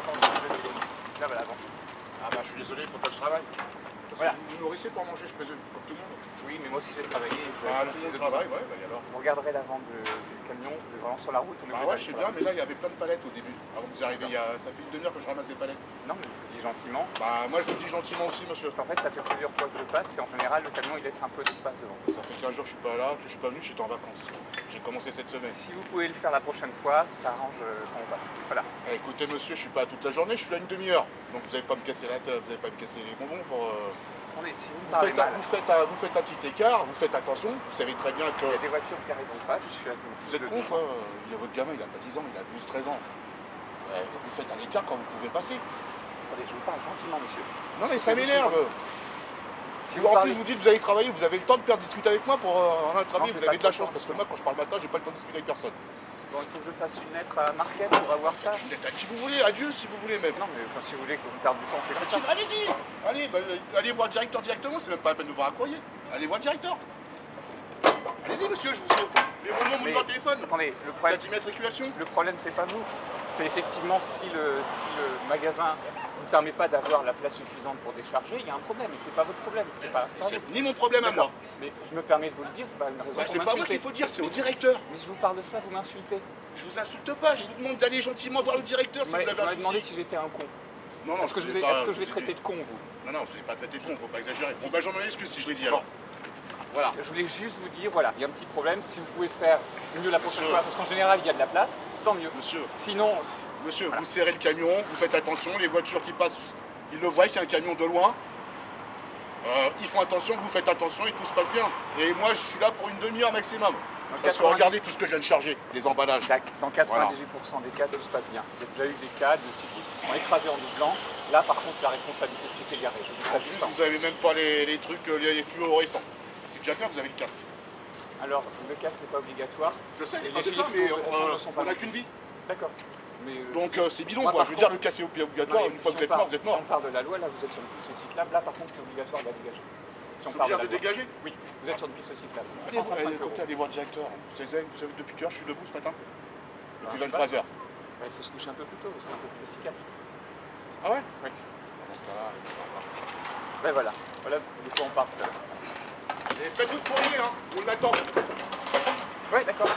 attends, là voilà, bon. Ah bah je suis désolé, il faut pas que je travaille. Voilà. Vous nourrissez pour manger, je présume, comme tout le monde. Oui, mais moi aussi j'ai travaillé. Bah tout le monde travaille, ouais, bah et alors. Vous regarderez la vente du camion, vous êtes vraiment sur la route. On est Bah ouais, je sais bien, mais là il y avait plein de palettes au début. Alors vous arrivez, ça fait une demi-heure que je ramasse des palettes. Non, mais je vous dis gentiment. Bah moi je vous dis gentiment aussi, monsieur. Parce qu'en fait, ça fait plusieurs fois que je passe et en général, le camion il laisse un peu d'espace devant. Ça fait 15 jours que je suis pas là, que je suis pas venu, j'étais en vacances. J'ai commencé cette semaine. Si vous pouvez le faire la prochaine fois, ça arrange quand on passe. Voilà. Eh, écoutez monsieur, je suis pas toute la journée, je suis là une demi-heure. Donc vous n'allez pas me casser la tête, vous n'allez pas me casser les bonbons pour... Attendez, si vous me Vous parlez faites, mal, vous faites un petit écart, vous faites attention, vous savez très bien que... il y a des voitures qui arrivent en face, je suis à tout. Vous êtes con quoi, votre gamin il a pas 10 ans, il a 12-13 ans. Vous faites un écart quand vous pouvez passer. Attendez, je vous parle gentiment, monsieur. Non mais ça m'énerve. Si En parlez... plus vous dites vous allez travailler, vous avez le temps de faire discuter avec moi pour en un travail, vous avez de la chance temps. parce que moi quand je parle matin j'ai pas le temps de discuter avec personne. Bon, il faut que je fasse une lettre à Marquette pour avoir ça. Faites une lettre à qui vous voulez, à Dieu si vous voulez même. Non, mais enfin, si vous voulez que vous me perdez du temps, c'est comme ça. Allez-y, allez, bah, allez voir le directeur directement, c'est même pas la peine de voir un courrier. Allez voir le directeur. Allez-y monsieur, je vous fais mon nom, mon numéro de téléphone. Attendez, le La problème, d'immatriculation. le problème c'est pas vous. C'est effectivement si le magasin ne vous permet pas d'avoir la place suffisante pour décharger, il y a un problème. Et c'est pas votre problème. C'est pas C'est ni mon problème à moi. Mais je me permets de vous le dire, c'est pas une raison Bah, pour c'est pas moi m'insulter. qu'il faut dire, c'est au directeur. Mais je vous parle de ça, vous m'insultez. Je vous insulte pas, je vous demande d'aller gentiment voir le directeur si Vous vous avez un m'avez demandé souci. si j'étais un con. Non, non, Est-ce que je vais traiter de con, vous? Non, non, je ne vais pas traiter de con, faut pas exagérer. Bon, bah j'en ai excuse si je l'ai dit alors. Voilà. Je voulais juste vous dire, voilà, il y a un petit problème. Si vous pouvez faire mieux la prochaine Monsieur. fois, parce qu'en général, il y a de la place, tant mieux. Monsieur, Sinon, monsieur, voilà. vous serrez le camion, vous faites attention, les voitures qui passent, ils le voient qu'il y a un camion de loin. Ils font attention, vous faites attention et tout se passe bien. Et moi, je suis là pour une demi-heure maximum. Parce que regardez tout ce que je viens de charger, les emballages. dans 98% des cas, tout se passe bien. J'ai déjà eu des cas de cyclistes qui sont écrasés en doublant. Là, par contre, c'est la responsabilité de qui est garé. Je vous dis ça En juste. plus, vous n'avez même pas les trucs, les fluorescents. C'est déjà bien, vous avez le casque. Alors, le casque n'est pas obligatoire. Je sais, il Et est pas les obligatoire, mais gilets ne sont pas on n'a qu'une vie. D'accord. Mais, Donc c'est bidon moi, quoi, par je veux dire contre- le casque est obligatoire, une fois que vous êtes mort, vous êtes mort. Si on parle de la loi, là, vous êtes sur une piste cyclable. Là, par contre, c'est obligatoire de la dégager. Si on C'est parle bien de de la loi. dégager. Oui, vous êtes sur une piste cyclable. C'est Allez, 135 €. écoutez, allez voir le directeur. Vous savez depuis quelle heure je suis debout ce matin? Depuis je sais 23 h. Il faut se coucher un peu plus tôt, c'est un peu plus efficace. Ah ouais? Oui. Dans ce cas-là, Ben voilà, voilà de quoi on parle. et faites-nous le courrier, hein, on l'attend. Oui, d'accord.